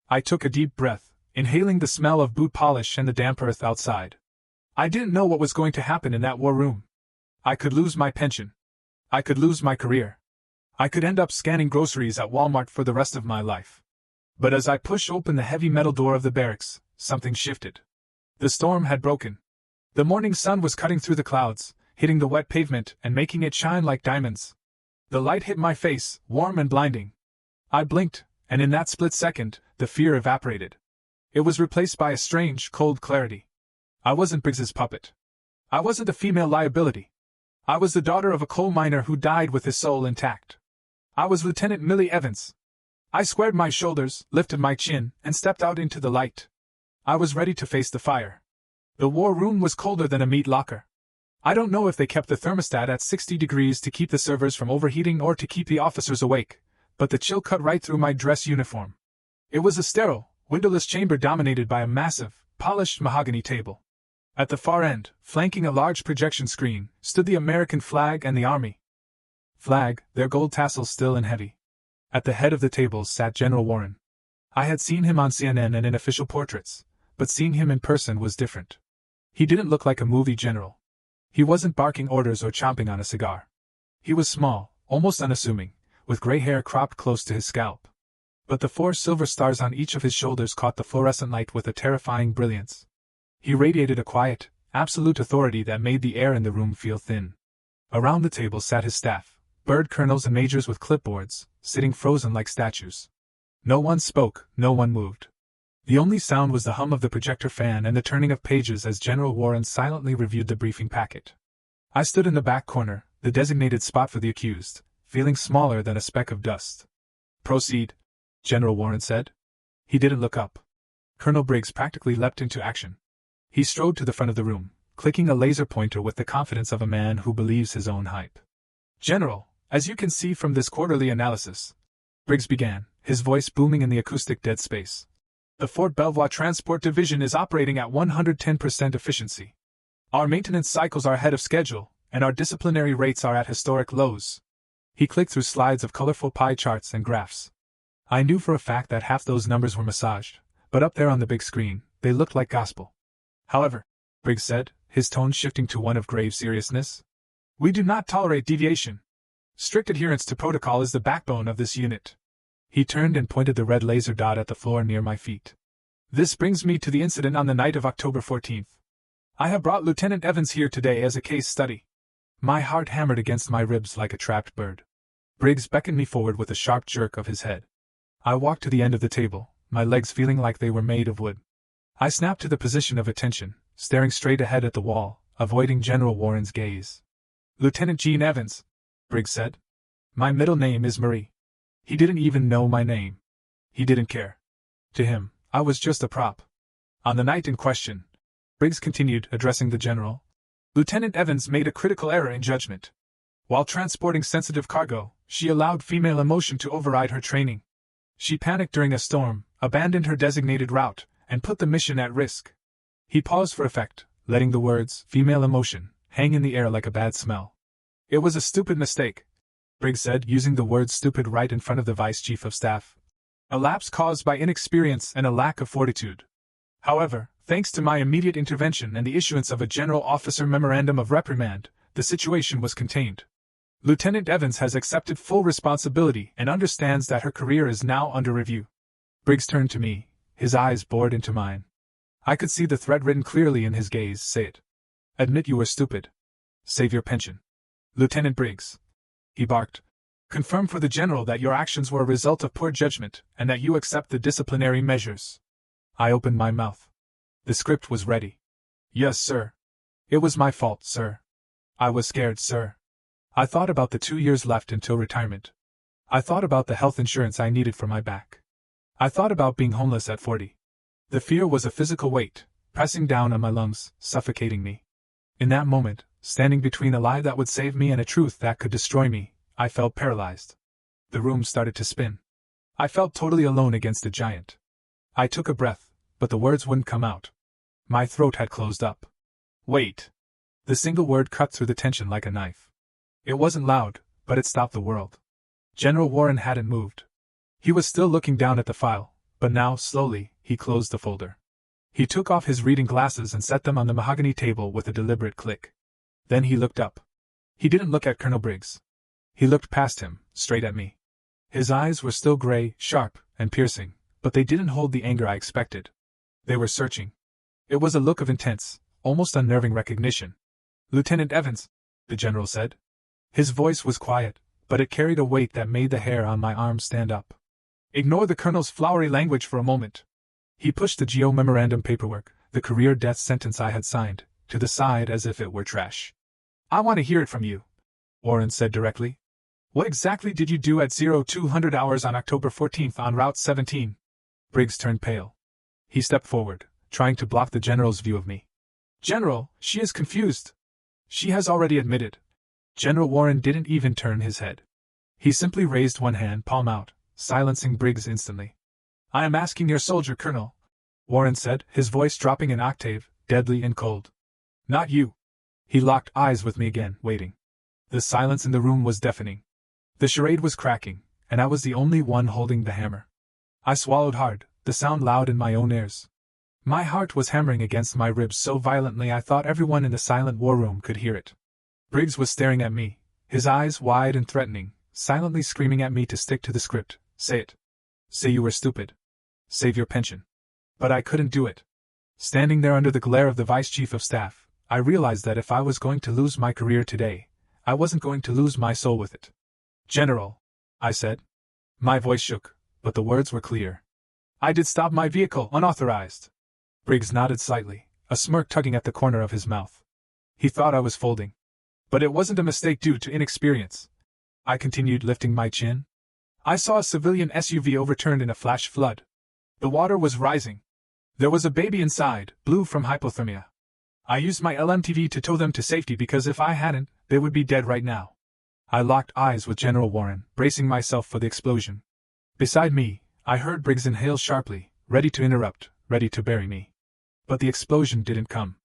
I took a deep breath, inhaling the smell of boot polish and the damp earth outside. I didn't know what was going to happen in that war room. I could lose my pension. I could lose my career. I could end up scanning groceries at Walmart for the rest of my life. But as I pushed open the heavy metal door of the barracks, something shifted. The storm had broken. The morning sun was cutting through the clouds, hitting the wet pavement and making it shine like diamonds. The light hit my face, warm and blinding. I blinked, and in that split second, the fear evaporated. It was replaced by a strange, cold clarity. I wasn't Briggs's puppet. I wasn't a female liability. I was the daughter of a coal miner who died with his soul intact. I was Lieutenant Millie Evans. I squared my shoulders, lifted my chin, and stepped out into the light. I was ready to face the fire. The war room was colder than a meat locker. I don't know if they kept the thermostat at 60 degrees to keep the servers from overheating or to keep the officers awake, but the chill cut right through my dress uniform. It was a sterile, windowless chamber dominated by a massive, polished mahogany table. At the far end, flanking a large projection screen, stood the American flag and the Army flag, their gold tassels still and heavy. At the head of the table sat General Warren. I had seen him on CNN and in official portraits, but seeing him in person was different. He didn't look like a movie general. He wasn't barking orders or chomping on a cigar. He was small, almost unassuming, with gray hair cropped close to his scalp. But the 4 silver stars on each of his shoulders caught the fluorescent light with a terrifying brilliance. He radiated a quiet, absolute authority that made the air in the room feel thin. Around the table sat his staff, bird colonels and majors with clipboards, sitting frozen like statues. No one spoke, no one moved. The only sound was the hum of the projector fan and the turning of pages as General Warren silently reviewed the briefing packet. I stood in the back corner, the designated spot for the accused, feeling smaller than a speck of dust. Proceed, General Warren said. He didn't look up. Colonel Briggs practically leapt into action. He strode to the front of the room, clicking a laser pointer with the confidence of a man who believes his own hype. General, as you can see from this quarterly analysis, Briggs began, his voice booming in the acoustic dead space. The Fort Belvoir Transport Division is operating at 110% efficiency. Our maintenance cycles are ahead of schedule, and our disciplinary rates are at historic lows. He clicked through slides of colorful pie charts and graphs. I knew for a fact that half those numbers were massaged, but up there on the big screen, they looked like gospel. However, Briggs said, his tone shifting to one of grave seriousness, we do not tolerate deviation. Strict adherence to protocol is the backbone of this unit. He turned and pointed the red laser dot at the floor near my feet. This brings me to the incident on the night of October 14th. I have brought Lieutenant Evans here today as a case study. My heart hammered against my ribs like a trapped bird. Briggs beckoned me forward with a sharp jerk of his head. I walked to the end of the table, my legs feeling like they were made of wood. I snapped to the position of attention, staring straight ahead at the wall, avoiding General Warren's gaze. Lieutenant Gene Evans, Briggs said. My middle name is Marie. He didn't even know my name. He didn't care. To him, I was just a prop. On the night in question, Briggs continued, addressing the general, Lieutenant Evans made a critical error in judgment. While transporting sensitive cargo, she allowed female emotion to override her training. She panicked during a storm, abandoned her designated route, and put the mission at risk. He paused for effect, letting the words, female emotion, hang in the air like a bad smell. It was a stupid mistake, Briggs said, using the word stupid right in front of the Vice Chief of Staff. A lapse caused by inexperience and a lack of fortitude. However, thanks to my immediate intervention and the issuance of a General Officer Memorandum of Reprimand, the situation was contained. Lieutenant Evans has accepted full responsibility and understands that her career is now under review. Briggs turned to me, his eyes bored into mine. I could see the threat written clearly in his gaze. Say it. Admit you were stupid. Save your pension. Lieutenant Briggs. He barked. Confirm for the General that your actions were a result of poor judgment, and that you accept the disciplinary measures. I opened my mouth. The script was ready. Yes, sir. It was my fault, sir. I was scared, sir. I thought about the 2 years left until retirement. I thought about the health insurance I needed for my back. I thought about being homeless at 40. The fear was a physical weight, pressing down on my lungs, suffocating me. In that moment, standing between a lie that would save me and a truth that could destroy me, I felt paralyzed. The room started to spin. I felt totally alone against a giant. I took a breath, but the words wouldn't come out. My throat had closed up. Wait. The single word cut through the tension like a knife. It wasn't loud, but it stopped the world. General Warren hadn't moved. He was still looking down at the file, but now, slowly, he closed the folder. He took off his reading glasses and set them on the mahogany table with a deliberate click. Then he looked up. He didn't look at Colonel Briggs. He looked past him, straight at me. His eyes were still gray, sharp, and piercing, but they didn't hold the anger I expected. They were searching. It was a look of intense, almost unnerving recognition. Lieutenant Evans, the general said. His voice was quiet, but it carried a weight that made the hair on my arm stand up. Ignore the colonel's flowery language for a moment. He pushed the GO memorandum paperwork, the career death sentence I had signed, to the side as if it were trash. I want to hear it from you, Warren said directly. What exactly did you do at 0200 hours on October 14th on Route 17? Briggs turned pale. He stepped forward, trying to block the general's view of me. General, she is confused. She has already admitted. General Warren didn't even turn his head. He simply raised one hand, palm out, silencing Briggs instantly. I am asking your soldier, Colonel, Warren said, his voice dropping an octave, deadly and cold. Not you. He locked eyes with me again, waiting. The silence in the room was deafening. The charade was cracking, and I was the only one holding the hammer. I swallowed hard, the sound loud in my own ears. My heart was hammering against my ribs so violently I thought everyone in the silent war room could hear it. Briggs was staring at me, his eyes wide and threatening, silently screaming at me to stick to the script. Say it. Say you were stupid. Save your pension. But I couldn't do it. Standing there under the glare of the Vice Chief of Staff, I realized that if I was going to lose my career today, I wasn't going to lose my soul with it. General, I said. My voice shook, but the words were clear. I did stop my vehicle, unauthorized. Briggs nodded slightly, a smirk tugging at the corner of his mouth. He thought I was folding. But it wasn't a mistake due to inexperience. I continued, lifting my chin. I saw a civilian SUV overturned in a flash flood. The water was rising. There was a baby inside, blue from hypothermia. I used my LMTV to tow them to safety because if I hadn't, they would be dead right now. I locked eyes with General Warren, bracing myself for the explosion. Beside me, I heard Briggs inhale sharply, ready to interrupt, ready to bury me. But the explosion didn't come.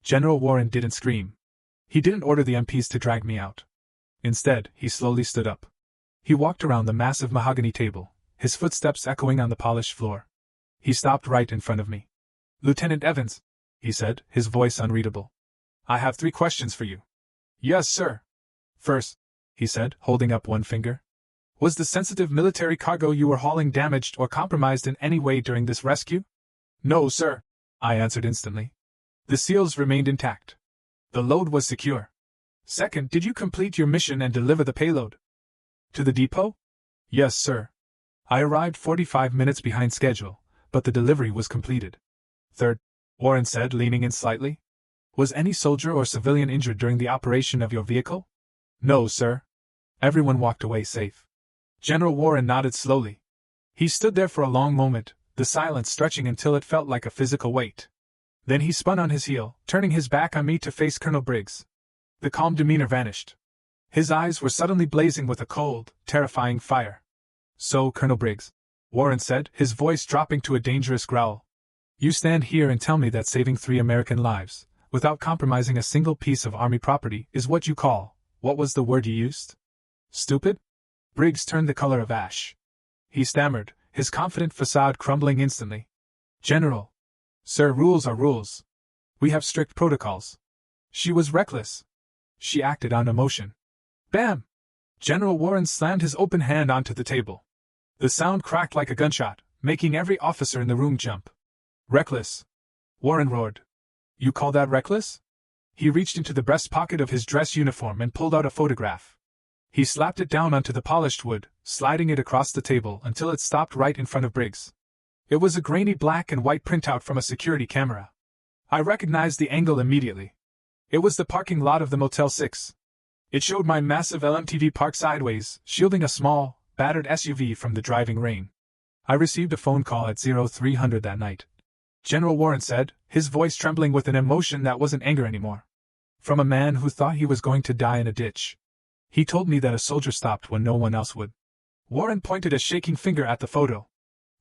General Warren didn't scream. He didn't order the MPs to drag me out. Instead, he slowly stood up. He walked around the massive mahogany table, his footsteps echoing on the polished floor. He stopped right in front of me. Lieutenant Evans, he said, his voice unreadable. I have 3 questions for you. Yes, sir. First, he said, holding up one finger. Was the sensitive military cargo you were hauling damaged or compromised in any way during this rescue? No, sir, I answered instantly. The seals remained intact. The load was secure. Second, did you complete your mission and deliver the payload? To the depot? Yes, sir. I arrived 45 minutes behind schedule, but the delivery was completed. Third, Warren said, leaning in slightly. Was any soldier or civilian injured during the operation of your vehicle? No, sir. Everyone walked away safe. General Warren nodded slowly. He stood there for a long moment, the silence stretching until it felt like a physical weight. Then he spun on his heel, turning his back on me to face Colonel Briggs. The calm demeanor vanished. His eyes were suddenly blazing with a cold, terrifying fire. So, Colonel Briggs, Warren said, his voice dropping to a dangerous growl. You stand here and tell me that saving 3 American lives, without compromising a single piece of Army property, is what you call, what was the word you used? Stupid? Briggs turned the color of ash. He stammered, his confident facade crumbling instantly. General. Sir, rules are rules. We have strict protocols. She was reckless. She acted on emotion. Bam! General Warren slammed his open hand onto the table. The sound cracked like a gunshot, making every officer in the room jump. Reckless! Warren roared. You call that reckless? He reached into the breast pocket of his dress uniform and pulled out a photograph. He slapped it down onto the polished wood, sliding it across the table until it stopped right in front of Briggs. It was a grainy black and white printout from a security camera. I recognized the angle immediately. It was the parking lot of the Motel 6. It showed my massive LMTV parked sideways, shielding a small, battered SUV from the driving rain. I received a phone call at 0300 that night. General Warren said, his voice trembling with an emotion that wasn't anger anymore. From a man who thought he was going to die in a ditch. He told me that a soldier stopped when no one else would. Warren pointed a shaking finger at the photo.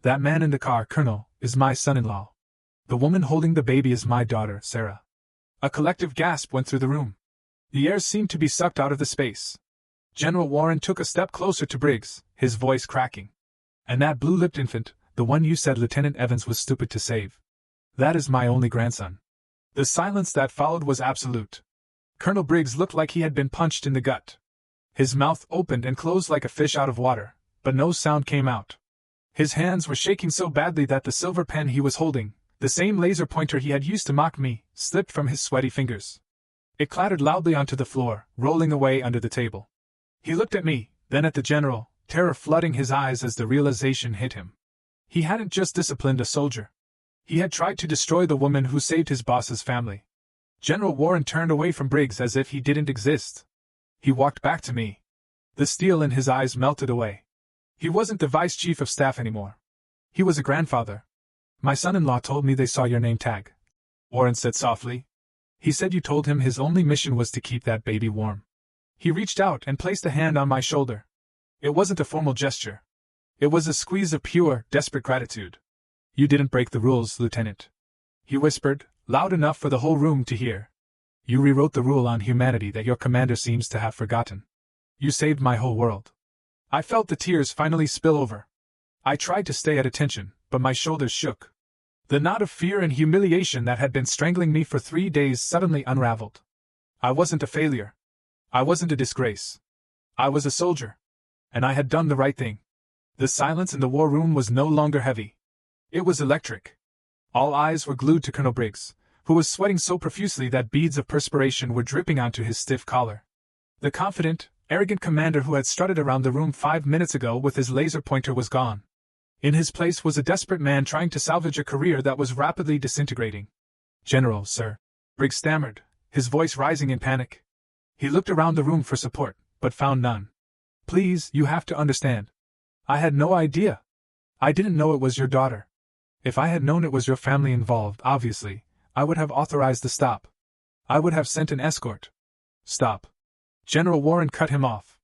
That man in the car, Colonel, is my son-in-law. The woman holding the baby is my daughter, Sarah. A collective gasp went through the room. The air seemed to be sucked out of the space. General Warren took a step closer to Briggs, his voice cracking. And that blue-lipped infant, the one you said Lieutenant Evans was stupid to save. That is my only grandson. The silence that followed was absolute. Colonel Briggs looked like he had been punched in the gut. His mouth opened and closed like a fish out of water, but no sound came out. His hands were shaking so badly that the silver pen he was holding, the same laser pointer he had used to mock me, slipped from his sweaty fingers. It clattered loudly onto the floor, rolling away under the table. He looked at me, then at the general, terror flooding his eyes as the realization hit him. He hadn't just disciplined a soldier. He had tried to destroy the woman who saved his boss's family. General Warren turned away from Briggs as if he didn't exist. He walked back to me. The steel in his eyes melted away. He wasn't the vice chief of staff anymore. He was a grandfather. My son-in-law told me they saw your name tag. Warren said softly. He said you told him his only mission was to keep that baby warm. He reached out and placed a hand on my shoulder. It wasn't a formal gesture. It was a squeeze of pure, desperate gratitude. You didn't break the rules, Lieutenant. He whispered, loud enough for the whole room to hear. You rewrote the rule on humanity that your commander seems to have forgotten. You saved my whole world. I felt the tears finally spill over. I tried to stay at attention, but my shoulders shook. The knot of fear and humiliation that had been strangling me for 3 days suddenly unraveled. I wasn't a failure. I wasn't a disgrace. I was a soldier. And I had done the right thing. The silence in the war room was no longer heavy. It was electric. All eyes were glued to Colonel Briggs, who was sweating so profusely that beads of perspiration were dripping onto his stiff collar. The confident, arrogant commander who had strutted around the room 5 minutes ago with his laser pointer was gone. In his place was a desperate man trying to salvage a career that was rapidly disintegrating. General, sir. Briggs stammered, his voice rising in panic. He looked around the room for support, but found none. Please, you have to understand. I had no idea. I didn't know it was your daughter. If I had known it was your family involved, obviously, I would have authorized the stop. I would have sent an escort. Stop. General Warren cut him off.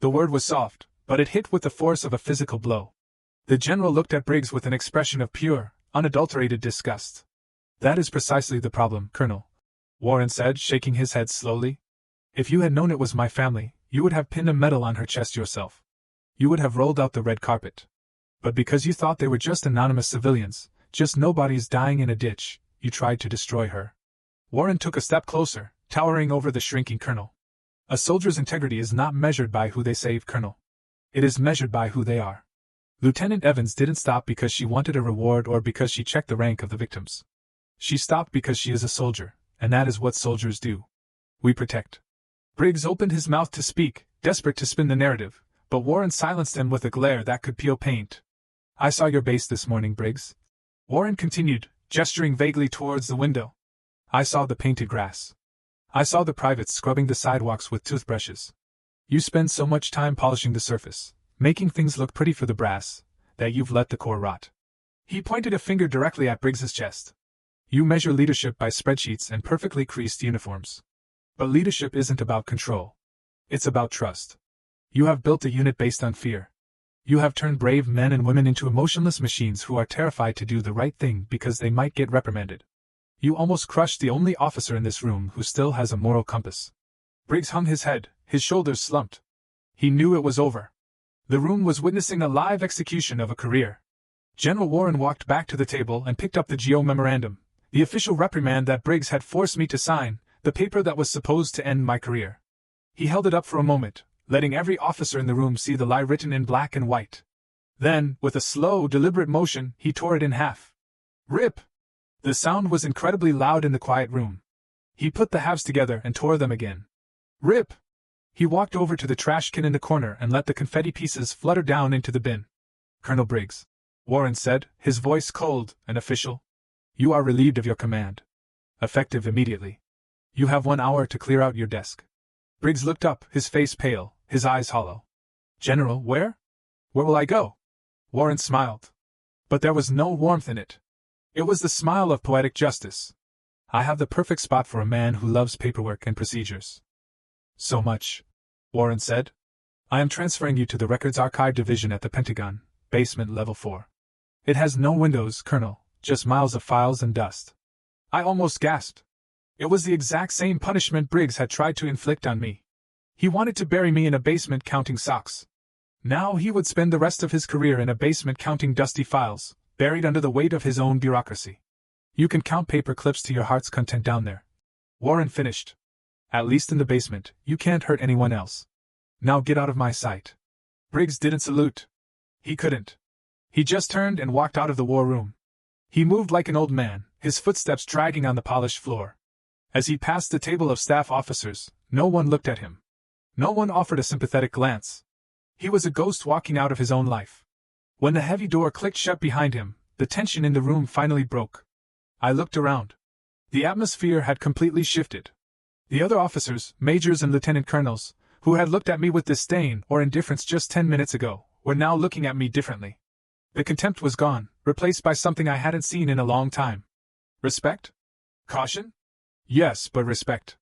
The word was soft, but it hit with the force of a physical blow. The general looked at Briggs with an expression of pure, unadulterated disgust. That is precisely the problem, Colonel, Warren said, shaking his head slowly. If you had known it was my family, you would have pinned a medal on her chest yourself. You would have rolled out the red carpet. But because you thought they were just anonymous civilians, just nobodies dying in a ditch, you tried to destroy her. Warren took a step closer, towering over the shrinking colonel. A soldier's integrity is not measured by who they save, Colonel. It is measured by who they are. Lieutenant Evans didn't stop because she wanted a reward or because she checked the rank of the victims. She stopped because she is a soldier, and that is what soldiers do. We protect. Briggs opened his mouth to speak, desperate to spin the narrative, but Warren silenced him with a glare that could peel paint. I saw your base this morning, Briggs. Warren continued, gesturing vaguely towards the window. I saw the painted grass. I saw the privates scrubbing the sidewalks with toothbrushes. You spend so much time polishing the surface, making things look pretty for the brass, that you've let the core rot. He pointed a finger directly at Briggs's chest. You measure leadership by spreadsheets and perfectly creased uniforms. But leadership isn't about control. It's about trust. You have built a unit based on fear. You have turned brave men and women into emotionless machines who are terrified to do the right thing because they might get reprimanded. You almost crushed the only officer in this room who still has a moral compass. Briggs hung his head, his shoulders slumped. He knew it was over. The room was witnessing a live execution of a career. General Warren walked back to the table and picked up the GO memorandum, the official reprimand that Briggs had forced me to sign, the paper that was supposed to end my career. He held it up for a moment, letting every officer in the room see the lie written in black and white. Then, with a slow, deliberate motion, he tore it in half. Rip! The sound was incredibly loud in the quiet room. He put the halves together and tore them again. Rip! He walked over to the trash can in the corner and let the confetti pieces flutter down into the bin. Colonel Briggs, Warren said, his voice cold and official. You are relieved of your command. Effective immediately. You have 1 hour to clear out your desk. Briggs looked up, his face pale, his eyes hollow. General, where? Where will I go? Warren smiled. But there was no warmth in it. It was the smile of poetic justice. I have the perfect spot for a man who loves paperwork and procedures. So much, Warren said. I am transferring you to the Records Archive Division at the Pentagon, basement level 4. It has no windows, Colonel, just miles of files and dust. I almost gasped. It was the exact same punishment Briggs had tried to inflict on me. He wanted to bury me in a basement counting socks. Now he would spend the rest of his career in a basement counting dusty files, buried under the weight of his own bureaucracy. You can count paper clips to your heart's content down there, Warren finished. At least in the basement, you can't hurt anyone else. Now get out of my sight. Briggs didn't salute. He couldn't. He just turned and walked out of the war room. He moved like an old man, his footsteps dragging on the polished floor. As he passed the table of staff officers, no one looked at him. No one offered a sympathetic glance. He was a ghost walking out of his own life. When the heavy door clicked shut behind him, the tension in the room finally broke. I looked around. The atmosphere had completely shifted. The other officers, majors and lieutenant colonels, who had looked at me with disdain or indifference just 10 minutes ago, were now looking at me differently. The contempt was gone, replaced by something I hadn't seen in a long time. Respect? Caution? Yes, but respect.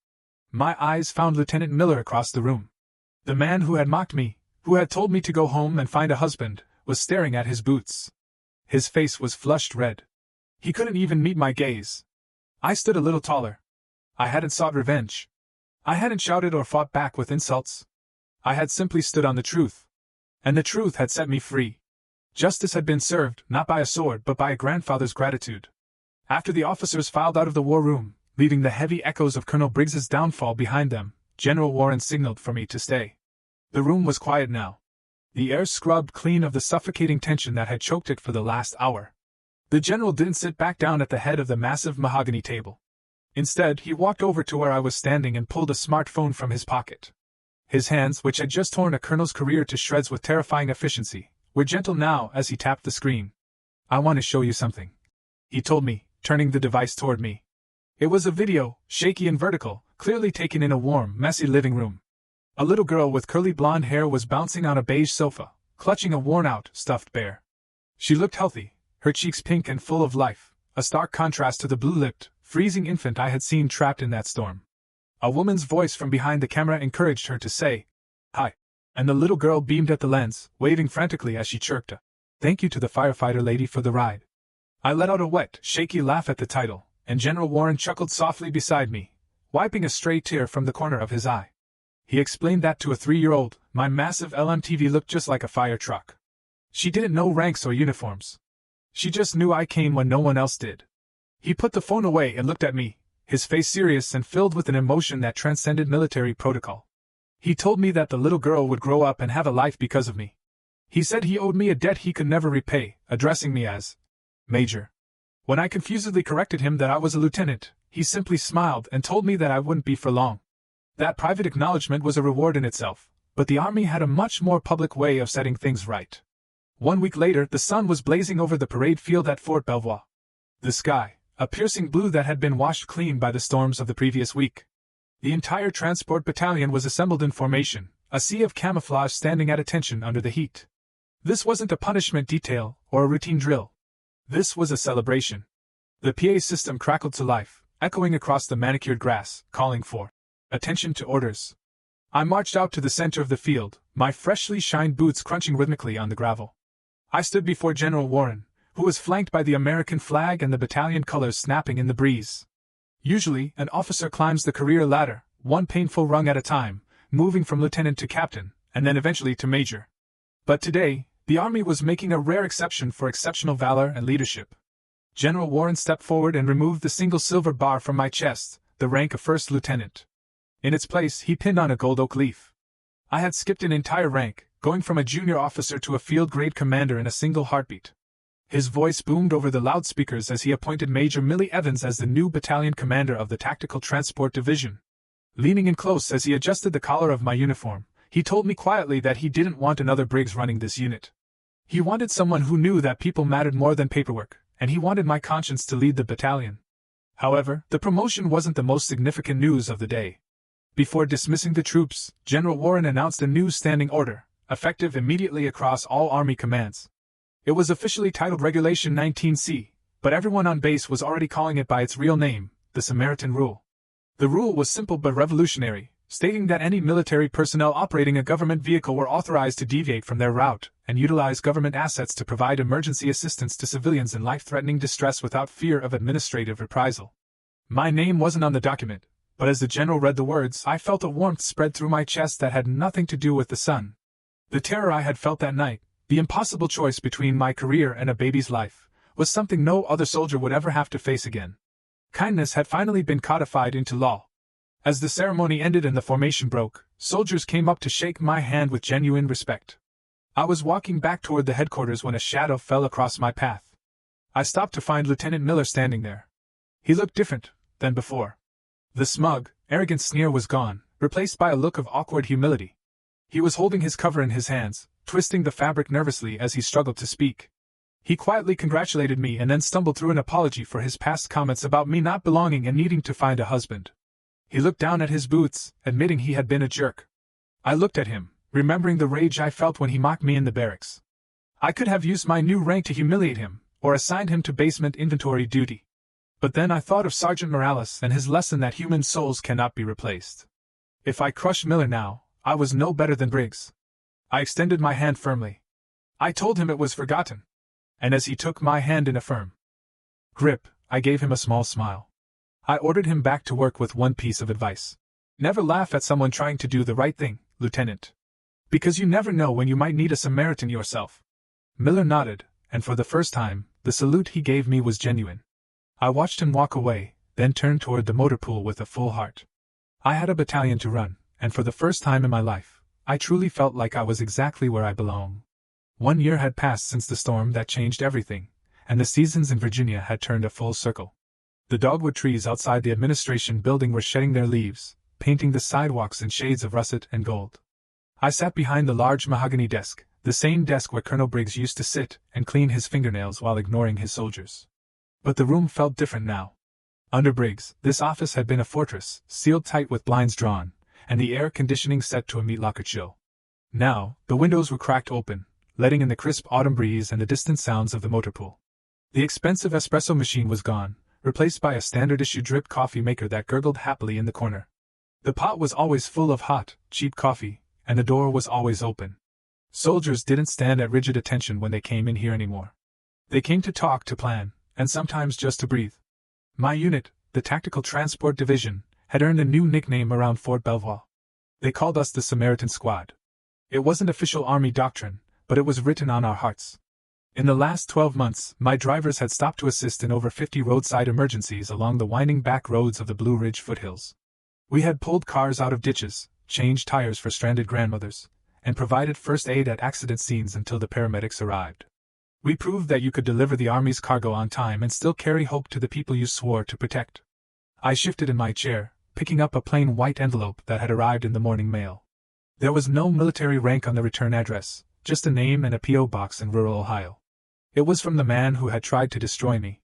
My eyes found Lieutenant Miller across the room. The man who had mocked me, who had told me to go home and find a husband, was staring at his boots. His face was flushed red. He couldn't even meet my gaze. I stood a little taller. I hadn't sought revenge. I hadn't shouted or fought back with insults. I had simply stood on the truth. And the truth had set me free. Justice had been served, not by a sword but by a grandfather's gratitude. After the officers filed out of the war room, leaving the heavy echoes of Colonel Briggs's downfall behind them, General Warren signaled for me to stay. The room was quiet now. The air scrubbed clean of the suffocating tension that had choked it for the last hour. The general didn't sit back down at the head of the massive mahogany table. Instead, he walked over to where I was standing and pulled a smartphone from his pocket. His hands, which had just torn a colonel's career to shreds with terrifying efficiency, were gentle now as he tapped the screen. I want to show you something, he told me, turning the device toward me. It was a video, shaky and vertical, clearly taken in a warm, messy living room. A little girl with curly blonde hair was bouncing on a beige sofa, clutching a worn-out, stuffed bear. She looked healthy, her cheeks pink and full of life, a stark contrast to the blue-lipped, freezing infant I had seen trapped in that storm. A woman's voice from behind the camera encouraged her to say, "Hi," and the little girl beamed at the lens, waving frantically as she chirped a "Thank you to the firefighter lady for the ride." I let out a wet, shaky laugh at the title, and General Warren chuckled softly beside me, wiping a stray tear from the corner of his eye. He explained that to a 3-year-old, my massive LMTV looked just like a fire truck. She didn't know ranks or uniforms. She just knew I came when no one else did. He put the phone away and looked at me, his face serious and filled with an emotion that transcended military protocol. He told me that the little girl would grow up and have a life because of me. He said he owed me a debt he could never repay, addressing me as Major. When I confusedly corrected him that I was a lieutenant, he simply smiled and told me that I wouldn't be for long. That private acknowledgement was a reward in itself, but the Army had a much more public way of setting things right. 1 week later, the sun was blazing over the parade field at Fort Belvoir. The sky, a piercing blue that had been washed clean by the storms of the previous week. The entire transport battalion was assembled in formation, a sea of camouflage standing at attention under the heat. This wasn't a punishment detail or a routine drill. This was a celebration. The PA system crackled to life, echoing across the manicured grass, calling for attention to orders. I marched out to the center of the field, my freshly shined boots crunching rhythmically on the gravel. I stood before General Warren, who was flanked by the American flag and the battalion colors snapping in the breeze. Usually, an officer climbs the career ladder, one painful rung at a time, moving from lieutenant to captain, and then eventually to major. But today, the Army was making a rare exception for exceptional valor and leadership. General Warren stepped forward and removed the single silver bar from my chest, the rank of first lieutenant. In its place, he pinned on a gold oak leaf. I had skipped an entire rank, going from a junior officer to a field-grade commander in a single heartbeat. His voice boomed over the loudspeakers as he appointed Major Millie Evans as the new battalion commander of the Tactical Transport Division. Leaning in close as he adjusted the collar of my uniform, he told me quietly that he didn't want another Briggs running this unit. He wanted someone who knew that people mattered more than paperwork, and he wanted my conscience to lead the battalion. However, the promotion wasn't the most significant news of the day. Before dismissing the troops, General Warren announced a new standing order, effective immediately across all Army commands. It was officially titled Regulation 19C, but everyone on base was already calling it by its real name, the Samaritan Rule. The rule was simple but revolutionary, stating that any military personnel operating a government vehicle were authorized to deviate from their route and utilize government assets to provide emergency assistance to civilians in life-threatening distress without fear of administrative reprisal. My name wasn't on the document, but as the general read the words, I felt a warmth spread through my chest that had nothing to do with the sun. The terror I had felt that night, the impossible choice between my career and a baby's life, was something no other soldier would ever have to face again. Kindness had finally been codified into law. As the ceremony ended and the formation broke, soldiers came up to shake my hand with genuine respect. I was walking back toward the headquarters when a shadow fell across my path. I stopped to find Lieutenant Miller standing there. He looked different than before. The smug, arrogant sneer was gone, replaced by a look of awkward humility. He was holding his cover in his hands, twisting the fabric nervously as he struggled to speak. He quietly congratulated me and then stumbled through an apology for his past comments about me not belonging and needing to find a husband. He looked down at his boots, admitting he had been a jerk. I looked at him, remembering the rage I felt when he mocked me in the barracks. I could have used my new rank to humiliate him, or assigned him to basement inventory duty. But then I thought of Sergeant Morales and his lesson that human souls cannot be replaced. If I crushed Miller now, I was no better than Briggs. I extended my hand firmly. I told him it was forgotten. And as he took my hand in a firm grip, I gave him a small smile. I ordered him back to work with one piece of advice. Never laugh at someone trying to do the right thing, Lieutenant. Because you never know when you might need a Samaritan yourself. Miller nodded, and for the first time, the salute he gave me was genuine. I watched him walk away, then turned toward the motor pool with a full heart. I had a battalion to run, and for the first time in my life, I truly felt like I was exactly where I belong. 1 year had passed since the storm that changed everything, and the seasons in Virginia had turned a full circle. The dogwood trees outside the administration building were shedding their leaves, painting the sidewalks in shades of russet and gold. I sat behind the large mahogany desk, the same desk where Colonel Briggs used to sit and clean his fingernails while ignoring his soldiers. But the room felt different now. Under Briggs, this office had been a fortress, sealed tight with blinds drawn, and the air conditioning set to a meat-locker chill. Now, the windows were cracked open, letting in the crisp autumn breeze and the distant sounds of the motor pool. The expensive espresso machine was gone, replaced by a standard-issue drip coffee maker that gurgled happily in the corner. The pot was always full of hot, cheap coffee, and the door was always open. Soldiers didn't stand at rigid attention when they came in here anymore. They came to talk, to plan, and sometimes just to breathe. My unit, the Tactical Transport Division, had earned a new nickname around Fort Belvoir. They called us the Samaritan Squad. It wasn't official Army doctrine, but it was written on our hearts. In the last 12 months, my drivers had stopped to assist in over 50 roadside emergencies along the winding back roads of the Blue Ridge foothills. We had pulled cars out of ditches, changed tires for stranded grandmothers, and provided first aid at accident scenes until the paramedics arrived. We proved that you could deliver the Army's cargo on time and still carry hope to the people you swore to protect. I shifted in my chair, picking up a plain white envelope that had arrived in the morning mail. There was no military rank on the return address, just a name and a P.O. box in rural Ohio. It was from the man who had tried to destroy me.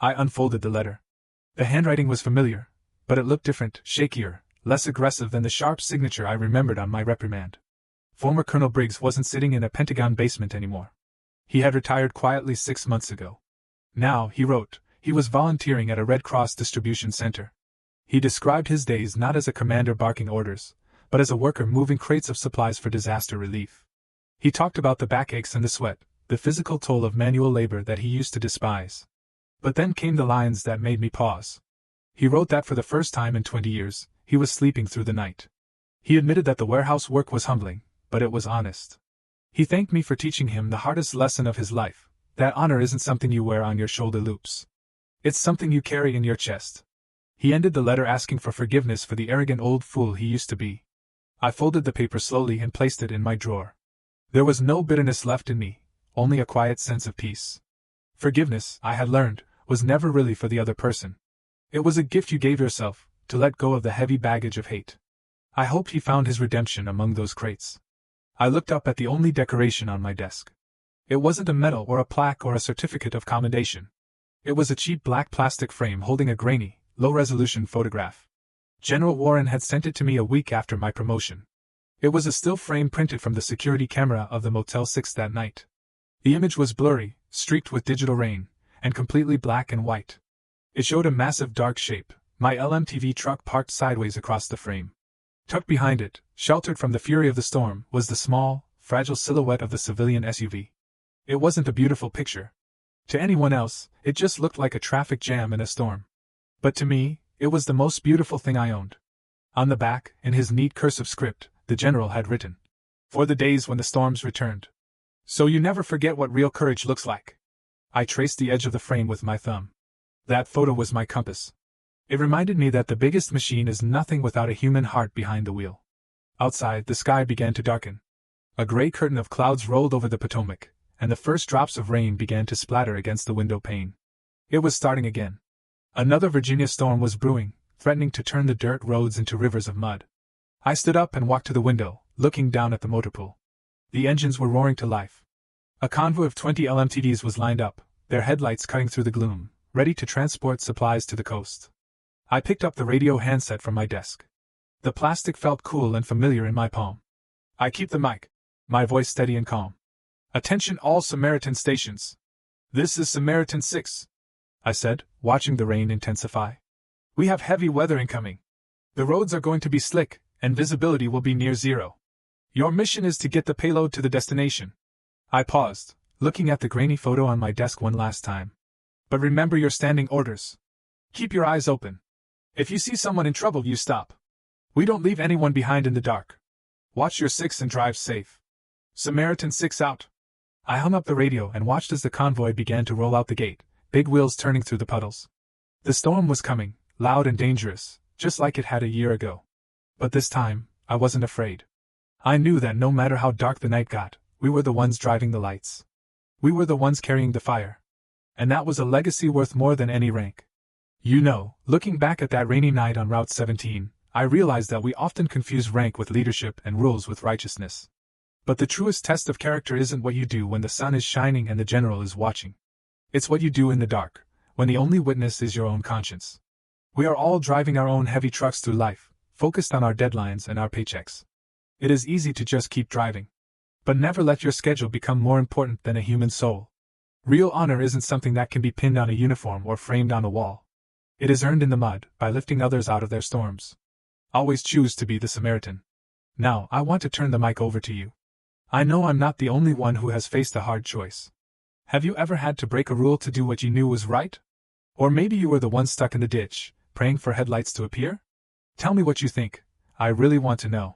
I unfolded the letter. The handwriting was familiar, but it looked different, shakier, less aggressive than the sharp signature I remembered on my reprimand. Former Colonel Briggs wasn't sitting in a Pentagon basement anymore. He had retired quietly 6 months ago. Now, he wrote, he was volunteering at a Red Cross distribution center. He described his days not as a commander barking orders, but as a worker moving crates of supplies for disaster relief. He talked about the backaches and the sweat, the physical toll of manual labor that he used to despise. But then came the lines that made me pause. He wrote that for the first time in 20 years, he was sleeping through the night. He admitted that the warehouse work was humbling, but it was honest. He thanked me for teaching him the hardest lesson of his life, that honor isn't something you wear on your shoulder loops. It's something you carry in your chest. He ended the letter asking for forgiveness for the arrogant old fool he used to be. I folded the paper slowly and placed it in my drawer. There was no bitterness left in me, only a quiet sense of peace. Forgiveness, I had learned, was never really for the other person. It was a gift you gave yourself, to let go of the heavy baggage of hate. I hoped he found his redemption among those crates. I looked up at the only decoration on my desk. It wasn't a medal or a plaque or a certificate of commendation. It was a cheap black plastic frame holding a grainy, low-resolution photograph. General Warren had sent it to me a week after my promotion. It was a still frame printed from the security camera of the Motel 6 that night. The image was blurry, streaked with digital rain, and completely black and white. It showed a massive dark shape, my LMTV truck parked sideways across the frame. Tucked behind it, sheltered from the fury of the storm, was the small, fragile silhouette of the civilian SUV. It wasn't a beautiful picture. To anyone else, it just looked like a traffic jam in a storm. But to me, it was the most beautiful thing I owned. On the back, in his neat cursive script, the general had written, "For the days when the storms returned. So you never forget what real courage looks like." I traced the edge of the frame with my thumb. That photo was my compass. It reminded me that the biggest machine is nothing without a human heart behind the wheel. Outside, the sky began to darken. A gray curtain of clouds rolled over the Potomac, and the first drops of rain began to splatter against the window pane. It was starting again. Another Virginia storm was brewing, threatening to turn the dirt roads into rivers of mud. I stood up and walked to the window, looking down at the motor pool. The engines were roaring to life. A convoy of 20 LMTVs was lined up, their headlights cutting through the gloom, ready to transport supplies to the coast. I picked up the radio handset from my desk. The plastic felt cool and familiar in my palm. "I keep the mic," my voice steady and calm. "Attention all Samaritan stations. This is Samaritan 6, I said, watching the rain intensify. "We have heavy weather incoming. The roads are going to be slick, and visibility will be near zero. Your mission is to get the payload to the destination." I paused, looking at the grainy photo on my desk one last time. "But remember your standing orders. Keep your eyes open. If you see someone in trouble, you stop. We don't leave anyone behind in the dark. Watch your 6 and drive safe. Samaritan 6 out." I hung up the radio and watched as the convoy began to roll out the gate, big wheels turning through the puddles. The storm was coming, loud and dangerous, just like it had a year ago. But this time, I wasn't afraid. I knew that no matter how dark the night got, we were the ones driving the lights. We were the ones carrying the fire. And that was a legacy worth more than any rank. You know, looking back at that rainy night on Route 17, I realized that we often confuse rank with leadership and rules with righteousness. But the truest test of character isn't what you do when the sun is shining and the general is watching. It's what you do in the dark, when the only witness is your own conscience. We are all driving our own heavy trucks through life, focused on our deadlines and our paychecks. It is easy to just keep driving. But never let your schedule become more important than a human soul. Real honor isn't something that can be pinned on a uniform or framed on a wall. It is earned in the mud, by lifting others out of their storms. Always choose to be the Samaritan. Now, I want to turn the mic over to you. I know I'm not the only one who has faced a hard choice. Have you ever had to break a rule to do what you knew was right? Or maybe you were the one stuck in the ditch, praying for headlights to appear? Tell me what you think. I really want to know.